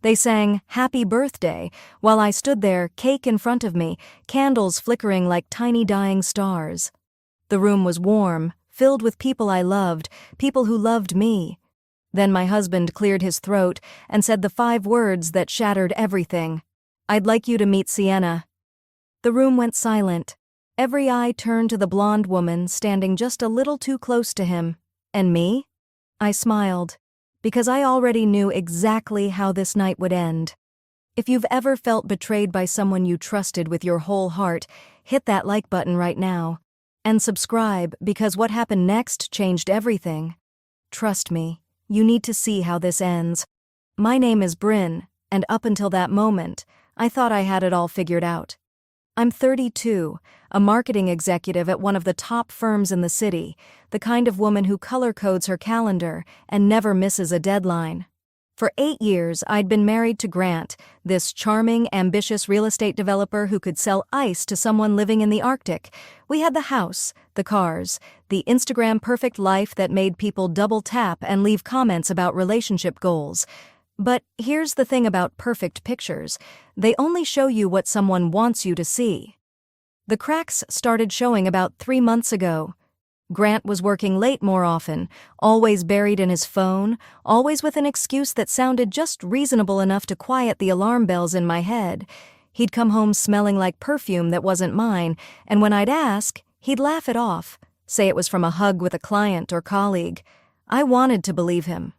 They sang "Happy Birthday" while I stood there, cake in front of me, candles flickering like tiny dying stars. The room was warm, filled with people I loved, people who loved me. Then my husband cleared his throat and said the 5 words that shattered everything. "I'd like you to meet Sienna." The room went silent. Every eye turned to the blonde woman standing just a little too close to him. And me? I smiled, because I already knew exactly how this night would end. If you've ever felt betrayed by someone you trusted with your whole heart, hit that like button right now. And subscribe, because what happened next changed everything. Trust me, you need to see how this ends. My name is Bryn, and up until that moment, I thought I had it all figured out. I'm 32, a marketing executive at one of the top firms in the city, the kind of woman who color codes her calendar and never misses a deadline. For 8 years, I'd been married to Grant, this charming, ambitious real estate developer who could sell ice to someone living in the Arctic. We had the house, the cars, the Instagram-perfect life that made people double tap and leave comments about relationship goals. But here's the thing about perfect pictures. They only show you what someone wants you to see. The cracks started showing about 3 months ago. Grant was working late more often, always buried in his phone, always with an excuse that sounded just reasonable enough to quiet the alarm bells in my head. He'd come home smelling like perfume that wasn't mine, and when I'd ask, he'd laugh it off, say it was from a hug with a client or colleague. I wanted to believe him.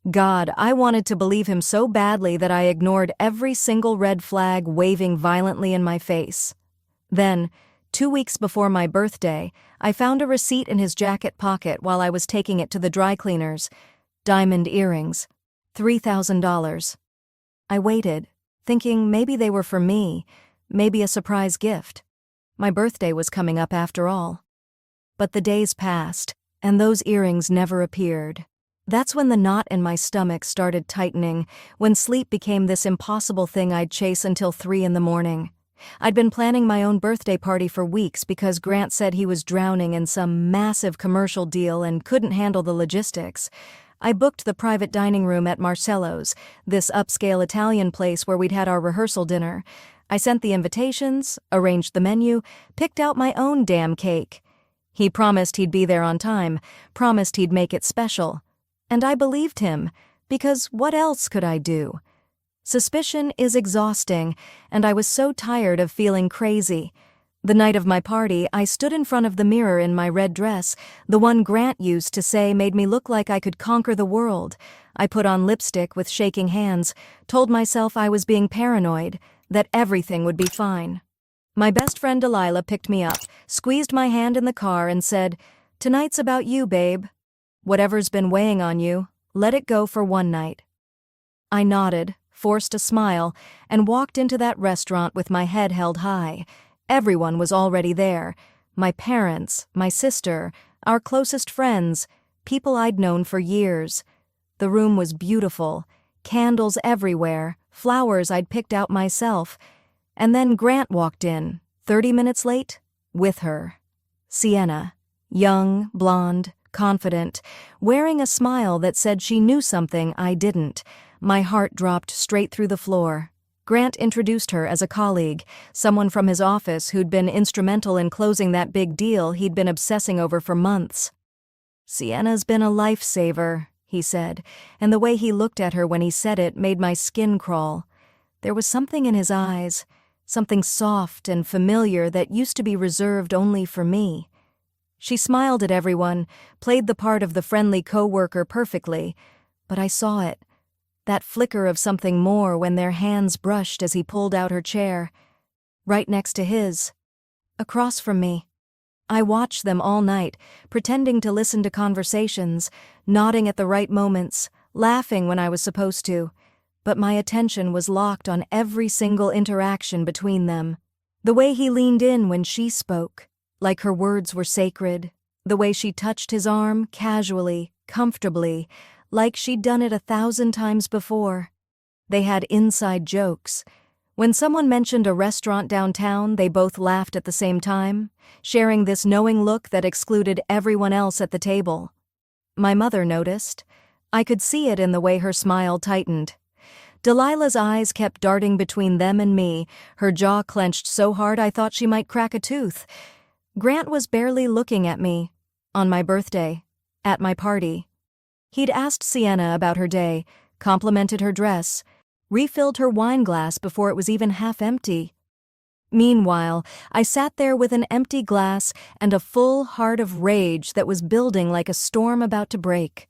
God, I wanted to believe him so badly that I ignored every single red flag waving violently in my face. Then, 2 weeks before my birthday, I found a receipt in his jacket pocket while I was taking it to the dry cleaners. Diamond earrings. $3,000. I waited, thinking maybe they were for me, maybe a surprise gift. My birthday was coming up after all. But the days passed, and those earrings never appeared. That's when the knot in my stomach started tightening, when sleep became this impossible thing I'd chase until 3 in the morning. I'd been planning my own birthday party for weeks because Grant said he was drowning in some massive commercial deal and couldn't handle the logistics. I booked the private dining room at Marcello's, this upscale Italian place where we'd had our rehearsal dinner. I sent the invitations, arranged the menu, picked out my own damn cake. He promised he'd be there on time, promised he'd make it special. And I believed him, because what else could I do? Suspicion is exhausting, and I was so tired of feeling crazy. The night of my party, I stood in front of the mirror in my red dress, the one Grant used to say made me look like I could conquer the world. I put on lipstick with shaking hands, told myself I was being paranoid, that everything would be fine. My best friend Delilah picked me up, squeezed my hand in the car and said, "Tonight's about you, babe. Whatever's been weighing on you, let it go for one night." I nodded, forced a smile, and walked into that restaurant with my head held high. Everyone was already there. My parents, my sister, our closest friends, people I'd known for years. The room was beautiful, candles everywhere, flowers I'd picked out myself. And then Grant walked in, 30 minutes late, with her. Sienna, young, blonde, confident, wearing a smile that said she knew something I didn't. My heart dropped straight through the floor. Grant introduced her as a colleague, someone from his office who'd been instrumental in closing that big deal he'd been obsessing over for months. "Sienna's been a lifesaver," he said, and the way he looked at her when he said it made my skin crawl. There was something in his eyes, something soft and familiar that used to be reserved only for me. She smiled at everyone, played the part of the friendly coworker perfectly, but I saw it. That flicker of something more when their hands brushed as he pulled out her chair. Right next to his. Across from me. I watched them all night, pretending to listen to conversations, nodding at the right moments, laughing when I was supposed to. But my attention was locked on every single interaction between them. The way he leaned in when she spoke, like her words were sacred. The way she touched his arm, casually, comfortably, like she'd done it 1,000 times before. They had inside jokes. When someone mentioned a restaurant downtown, they both laughed at the same time, sharing this knowing look that excluded everyone else at the table. My mother noticed. I could see it in the way her smile tightened. Delilah's eyes kept darting between them and me, her jaw clenched so hard I thought she might crack a tooth. Grant was barely looking at me. On my birthday. At my party. He'd asked Sienna about her day, complimented her dress, refilled her wine glass before it was even half empty. Meanwhile, I sat there with an empty glass and a full heart of rage that was building like a storm about to break.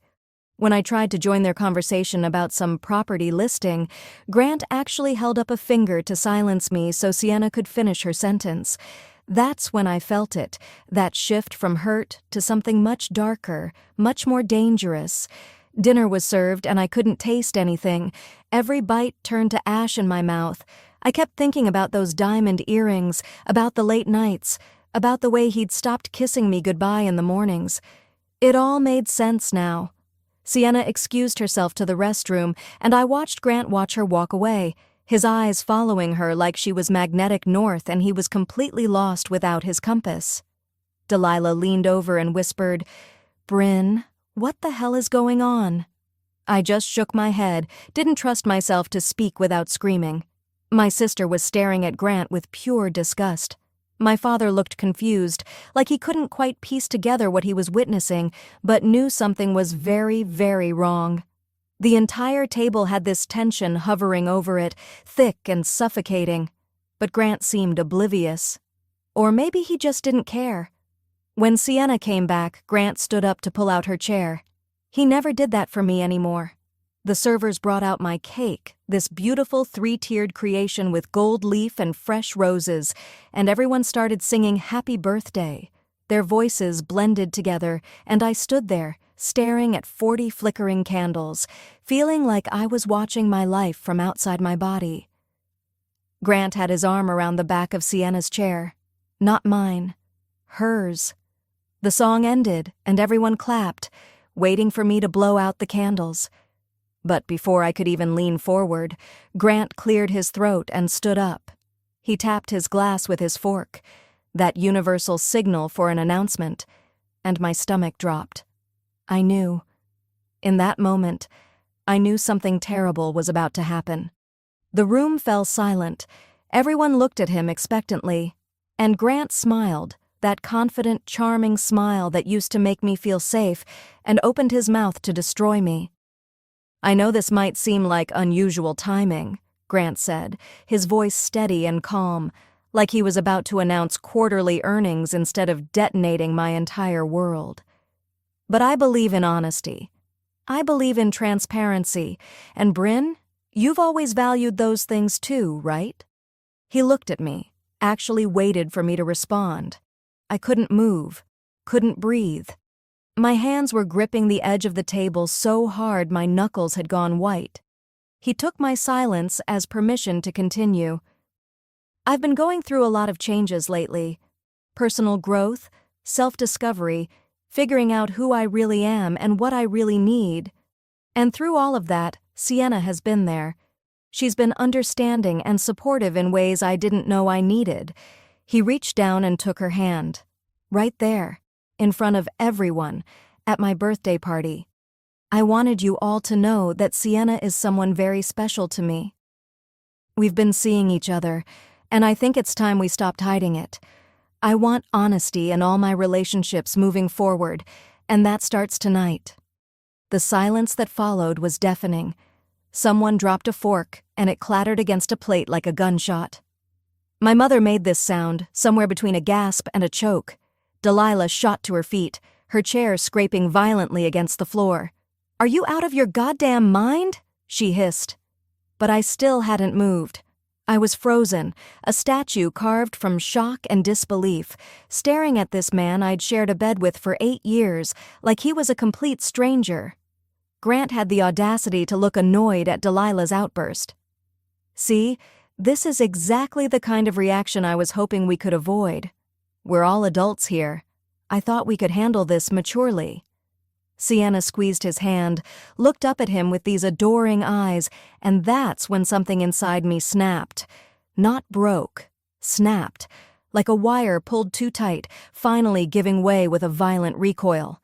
When I tried to join their conversation about some property listing, Grant actually held up a finger to silence me so Sienna could finish her sentence. That's when I felt it, that shift from hurt to something much darker, much more dangerous. Dinner was served and I couldn't taste anything. Every bite turned to ash in my mouth. I kept thinking about those diamond earrings, about the late nights, about the way he'd stopped kissing me goodbye in the mornings. It all made sense now. Sienna excused herself to the restroom, and I watched Grant watch her walk away, his eyes following her like she was magnetic north and he was completely lost without his compass. Delilah leaned over and whispered, "Bryn, what the hell is going on?" I just shook my head, didn't trust myself to speak without screaming. My sister was staring at Grant with pure disgust. My father looked confused, like he couldn't quite piece together what he was witnessing, but knew something was very, very wrong. The entire table had this tension hovering over it, thick and suffocating. But Grant seemed oblivious. Or maybe he just didn't care. When Sienna came back, Grant stood up to pull out her chair. He never did that for me anymore. The servers brought out my cake, this beautiful 3-tiered creation with gold leaf and fresh roses, and everyone started singing Happy Birthday. Their voices blended together, and I stood there, staring at 40 flickering candles, feeling like I was watching my life from outside my body. Grant had his arm around the back of Sienna's chair. Not mine. Hers. The song ended, and everyone clapped, waiting for me to blow out the candles. But before I could even lean forward, Grant cleared his throat and stood up. He tapped his glass with his fork, that universal signal for an announcement, and my stomach dropped. I knew. In that moment, I knew something terrible was about to happen. The room fell silent. Everyone looked at him expectantly, and Grant smiled, that confident, charming smile that used to make me feel safe, and opened his mouth to destroy me. "I know this might seem like unusual timing," Grant said, his voice steady and calm, like he was about to announce quarterly earnings instead of detonating my entire world. "But I believe in honesty. I believe in transparency, and Bryn, you've always valued those things too, right?" He looked at me, actually waited for me to respond. I couldn't move, couldn't breathe. My hands were gripping the edge of the table so hard my knuckles had gone white. He took my silence as permission to continue. "I've been going through a lot of changes lately. Personal growth, self-discovery, figuring out who I really am and what I really need. And through all of that, Sienna has been there. She's been understanding and supportive in ways I didn't know I needed." He reached down and took her hand. Right there. In front of everyone, at my birthday party. "I wanted you all to know that Sienna is someone very special to me. We've been seeing each other, and I think it's time we stopped hiding it. I want honesty in all my relationships moving forward, and that starts tonight." The silence that followed was deafening. Someone dropped a fork, and it clattered against a plate like a gunshot. My mother made this sound, somewhere between a gasp and a choke. Delilah shot to her feet, her chair scraping violently against the floor. "Are you out of your goddamn mind?" she hissed. But I still hadn't moved. I was frozen, a statue carved from shock and disbelief, staring at this man I'd shared a bed with for 8 years, like he was a complete stranger. Grant had the audacity to look annoyed at Delilah's outburst. "See, this is exactly the kind of reaction I was hoping we could avoid. We're all adults here. I thought we could handle this maturely." Sienna squeezed his hand, looked up at him with these adoring eyes, and that's when something inside me snapped. Not broke. Snapped. Like a wire pulled too tight, finally giving way with a violent recoil.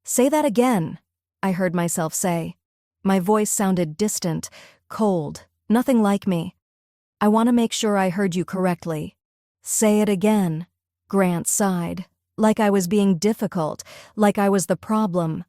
"Say that again," I heard myself say. My voice sounded distant, Cold. Nothing like me. I want to make sure I heard you correctly. Say it again. Grant sighed. Like I was being difficult, like I was the problem.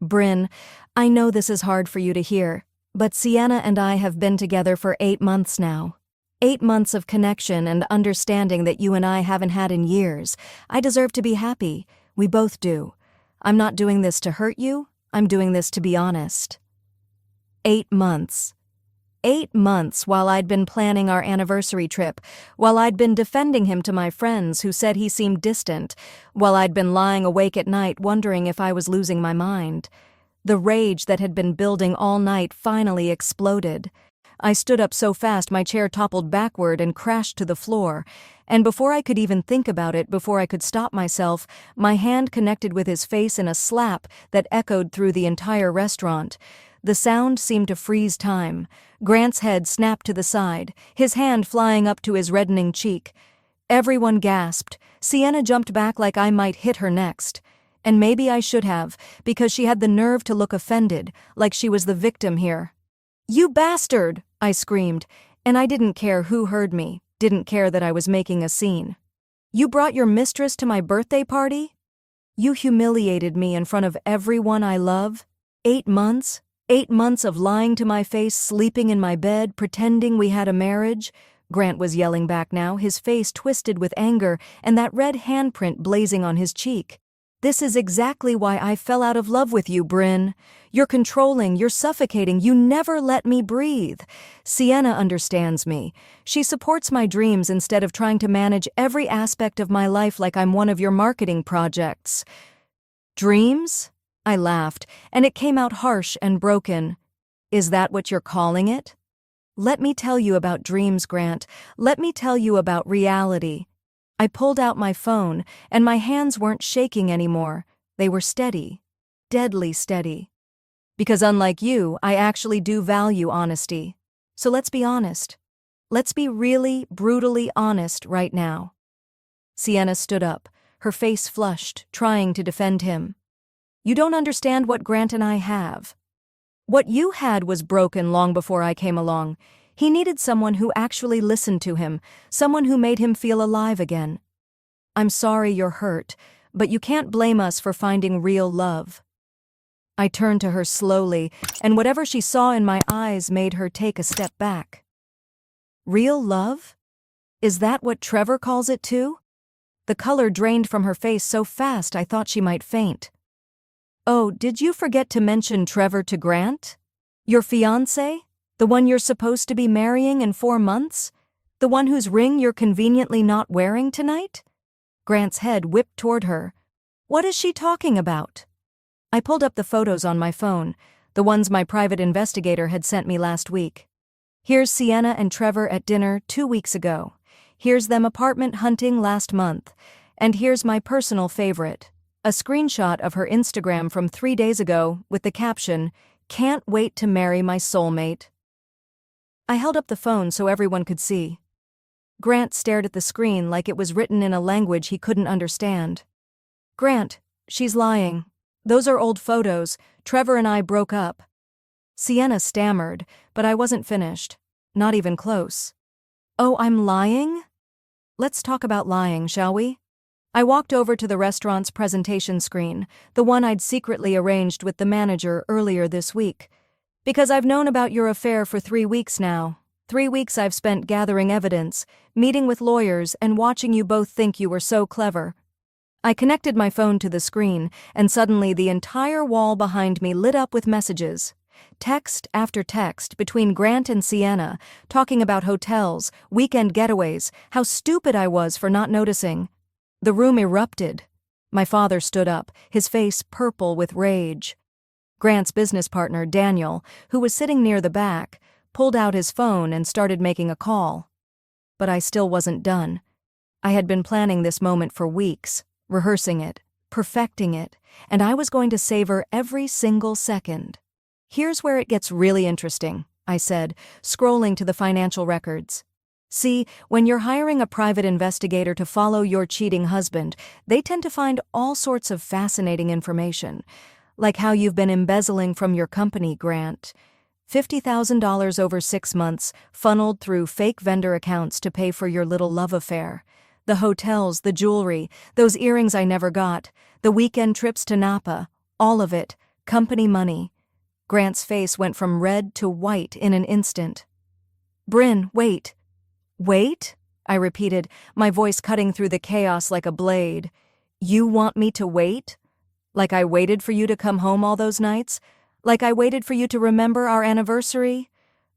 Bryn, I know this is hard for you to hear, but Sienna and I have been together for 8 months now. 8 months of connection and understanding that you and I haven't had in years. I deserve to be happy. We both do. I'm not doing this to hurt you. I'm doing this to be honest. 8 months. 8 months while I'd been planning our anniversary trip, while I'd been defending him to my friends who said he seemed distant, while I'd been lying awake at night wondering if I was losing my mind. The rage that had been building all night finally exploded. I stood up so fast my chair toppled backward and crashed to the floor, and before I could even think about it, before I could stop myself, my hand connected with his face in a slap that echoed through the entire restaurant. The sound seemed to freeze time. Grant's head snapped to the side, his hand flying up to his reddening cheek. Everyone gasped. Sienna jumped back like I might hit her next. And maybe I should have, because she had the nerve to look offended, like she was the victim here. "You bastard!" I screamed, and I didn't care who heard me, didn't care that I was making a scene. "You brought your mistress to my birthday party? You humiliated me in front of everyone I love? 8 months? 8 months of lying to my face, sleeping in my bed, pretending we had a marriage?" Grant was yelling back now, his face twisted with anger and that red handprint blazing on his cheek. "This is exactly why I fell out of love with you, Bryn. You're controlling, you're suffocating, you never let me breathe. Sienna understands me. She supports my dreams instead of trying to manage every aspect of my life like I'm one of your marketing projects." "Dreams?" I laughed, and it came out harsh and broken. "Is that what you're calling it? Let me tell you about dreams, Grant. Let me tell you about reality." I pulled out my phone, and my hands weren't shaking anymore. They were steady, deadly steady. Because unlike you, I actually do value honesty. So let's be honest. Let's be really, brutally honest right now. Sienna stood up, her face flushed, trying to defend him. "You don't understand what Grant and I have. What you had was broken long before I came along. He needed someone who actually listened to him, someone who made him feel alive again. I'm sorry you're hurt, but you can't blame us for finding real love." I turned to her slowly, and whatever she saw in my eyes made her take a step back. "Real love? Is that what Trevor calls it too?" The color drained from her face so fast I thought she might faint. "Oh, did you forget to mention Trevor to Grant? Your fiancé? The one you're supposed to be marrying in 4 months? The one whose ring you're conveniently not wearing tonight?" Grant's head whipped toward her. "What is she talking about?" I pulled up the photos on my phone, the ones my private investigator had sent me last week. Here's Sienna and Trevor at dinner 2 weeks ago. Here's them apartment hunting last month. And here's my personal favorite, a screenshot of her Instagram from 3 days ago with the caption, "Can't wait to marry my soulmate." I held up the phone so everyone could see. Grant stared at the screen like it was written in a language he couldn't understand. "Grant, she's lying. Those are old photos. Trevor and I broke up." Sienna stammered, but I wasn't finished. Not even close. "Oh, I'm lying? Let's talk about lying, shall we?" I walked over to the restaurant's presentation screen, the one I'd secretly arranged with the manager earlier this week. "Because I've known about your affair for 3 weeks now. 3 weeks I've spent gathering evidence, meeting with lawyers, and watching you both think you were so clever." I connected my phone to the screen, and suddenly the entire wall behind me lit up with messages. Text after text between Grant and Sienna, talking about hotels, weekend getaways, how stupid I was for not noticing. The room erupted. My father stood up, his face purple with rage. Grant's business partner, Daniel, who was sitting near the back, pulled out his phone and started making a call. But I still wasn't done. I had been planning this moment for weeks, rehearsing it, perfecting it, and I was going to savor every single second. "Here's where it gets really interesting," I said, scrolling to the financial records. "See, when you're hiring a private investigator to follow your cheating husband, they tend to find all sorts of fascinating information, like how you've been embezzling from your company, Grant. $50,000 over 6 months, funneled through fake vendor accounts to pay for your little love affair. The hotels, the jewelry, those earrings I never got, the weekend trips to Napa, all of it, company money. Grant's face went from red to white in an instant. "Bryn, wait." "Wait?" I repeated, my voice cutting through the chaos like a blade. "You want me to wait? Like I waited for you to come home all those nights? Like I waited for you to remember our anniversary?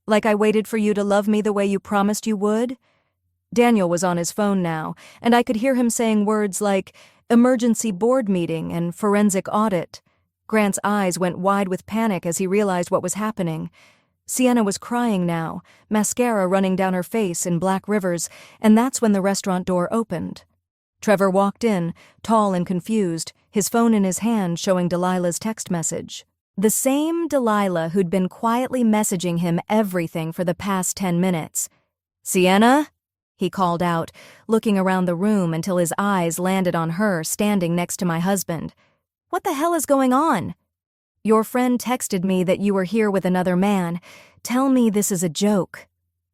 Like I waited for you to love me the way you promised you would?" Daniel was on his phone now, and I could hear him saying words like emergency board meeting and forensic audit. Grant's eyes went wide with panic as he realized what was happening. Sienna was crying now, mascara running down her face in black rivers, and that's when the restaurant door opened. Trevor walked in, tall and confused, his phone in his hand showing Delilah's text message. The same Delilah who'd been quietly messaging him everything for the past 10 minutes. "Sienna?" he called out, looking around the room until his eyes landed on her standing next to my husband. "What the hell is going on?" "Your friend texted me that you were here with another man. Tell me this is a joke."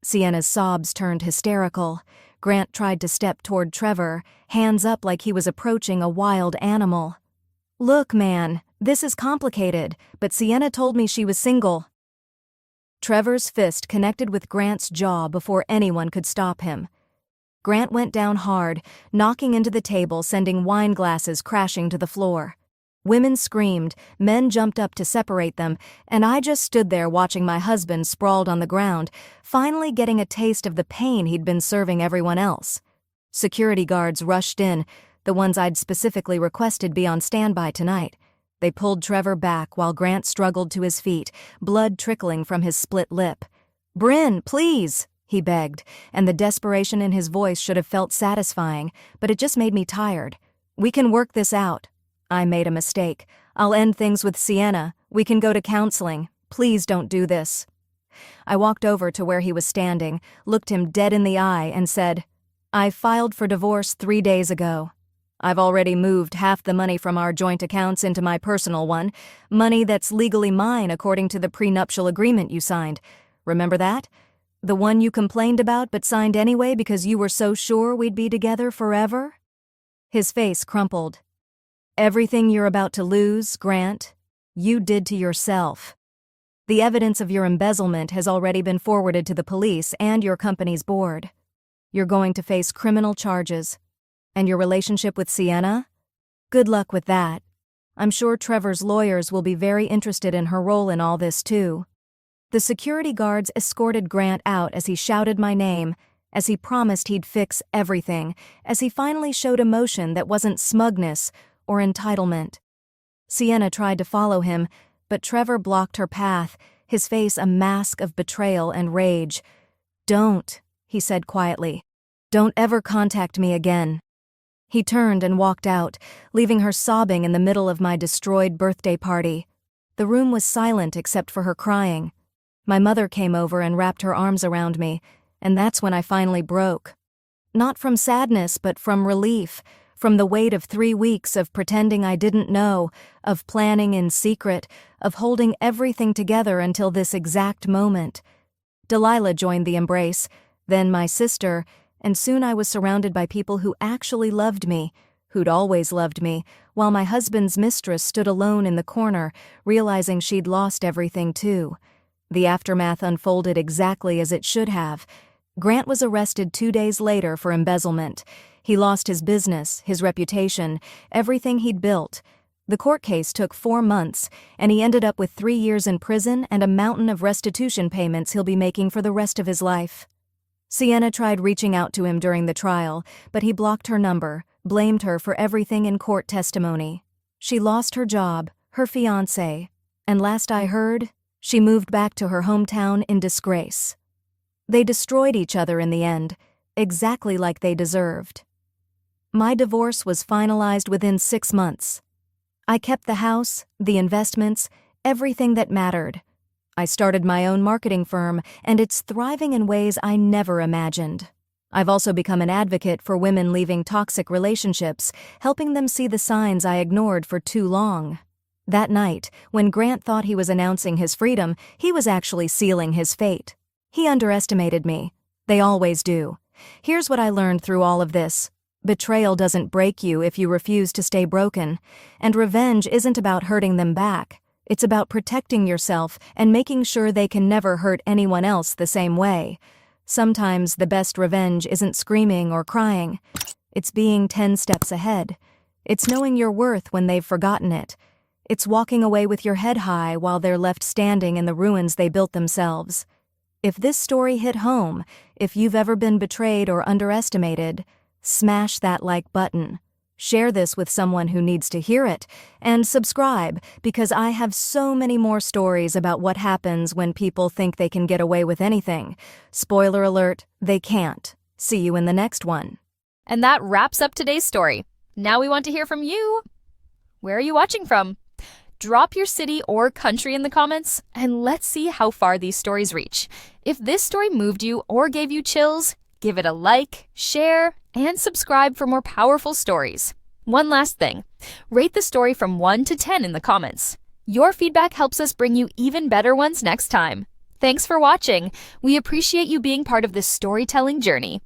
Sienna's sobs turned hysterical. Grant tried to step toward Trevor, hands up like he was approaching a wild animal. "Look, man, this is complicated, but Sienna told me she was single." Trevor's fist connected with Grant's jaw before anyone could stop him. Grant went down hard, knocking into the table, sending wine glasses crashing to the floor. Women screamed, men jumped up to separate them, and I just stood there watching my husband sprawled on the ground, finally getting a taste of the pain he'd been serving everyone else. Security guards rushed in, the ones I'd specifically requested be on standby tonight. They pulled Trevor back while Grant struggled to his feet, blood trickling from his split lip. "Bryn, please," he begged, and the desperation in his voice should have felt satisfying, but it just made me tired. "We can work this out." "I made a mistake. I'll end things with Sienna. We can go to counseling. Please don't do this." I walked over to where he was standing, looked him dead in the eye, and said, "I filed for divorce 3 days ago. I've already moved half the money from our joint accounts into my personal one, money that's legally mine according to the prenuptial agreement you signed. Remember that? The one you complained about but signed anyway because you were so sure we'd be together forever?" His face crumpled. "Everything you're about to lose, Grant, you did to yourself. The evidence of your embezzlement has already been forwarded to the police and your company's board. You're going to face criminal charges. And your relationship with Sienna? Good luck with that. I'm sure Trevor's lawyers will be very interested in her role in all this, too." The security guards escorted Grant out as he shouted my name, as he promised he'd fix everything, as he finally showed emotion that wasn't smugness or entitlement. Sienna tried to follow him, but Trevor blocked her path, his face a mask of betrayal and rage. "Don't," he said quietly. "Don't ever contact me again." He turned and walked out, leaving her sobbing in the middle of my destroyed birthday party. The room was silent except for her crying. My mother came over and wrapped her arms around me, and that's when I finally broke. Not from sadness, but from relief. From the weight of 3 weeks of pretending I didn't know, of planning in secret, of holding everything together until this exact moment. Delilah joined the embrace, then my sister, and soon I was surrounded by people who actually loved me, who'd always loved me, while my husband's mistress stood alone in the corner, realizing she'd lost everything too. The aftermath unfolded exactly as it should have. Grant was arrested 2 days later for embezzlement. He lost his business, his reputation, everything he'd built. The court case took 4 months, and he ended up with 3 years in prison and a mountain of restitution payments he'll be making for the rest of his life. Sienna tried reaching out to him during the trial, but he blocked her number, blamed her for everything in court testimony. She lost her job, her fiancé, and last I heard, she moved back to her hometown in disgrace. They destroyed each other in the end, exactly like they deserved. My divorce was finalized within 6 months. I kept the house, the investments, everything that mattered. I started my own marketing firm, and it's thriving in ways I never imagined. I've also become an advocate for women leaving toxic relationships, helping them see the signs I ignored for too long. That night, when Grant thought he was announcing his freedom, he was actually sealing his fate. He underestimated me. They always do. Here's what I learned through all of this. Betrayal doesn't break you if you refuse to stay broken. And revenge isn't about hurting them back. It's about protecting yourself and making sure they can never hurt anyone else the same way. Sometimes the best revenge isn't screaming or crying. It's being 10 steps ahead. It's knowing your worth when they've forgotten it. It's walking away with your head high while they're left standing in the ruins they built themselves. If this story hit home, if you've ever been betrayed or underestimated, smash that like button. Share this with someone who needs to hear it, and subscribe, because I have so many more stories about what happens when people think they can get away with anything. Spoiler alert, they can't. See you in the next one. And that wraps up today's story. Now we want to hear from you. Where are you watching from? Drop your city or country in the comments, and let's see how far these stories reach. If this story moved you or gave you chills, give it a like, share, and subscribe for more powerful stories. One last thing, rate the story from 1 to 10 in the comments. Your feedback helps us bring you even better ones next time. Thanks for watching. We appreciate you being part of this storytelling journey.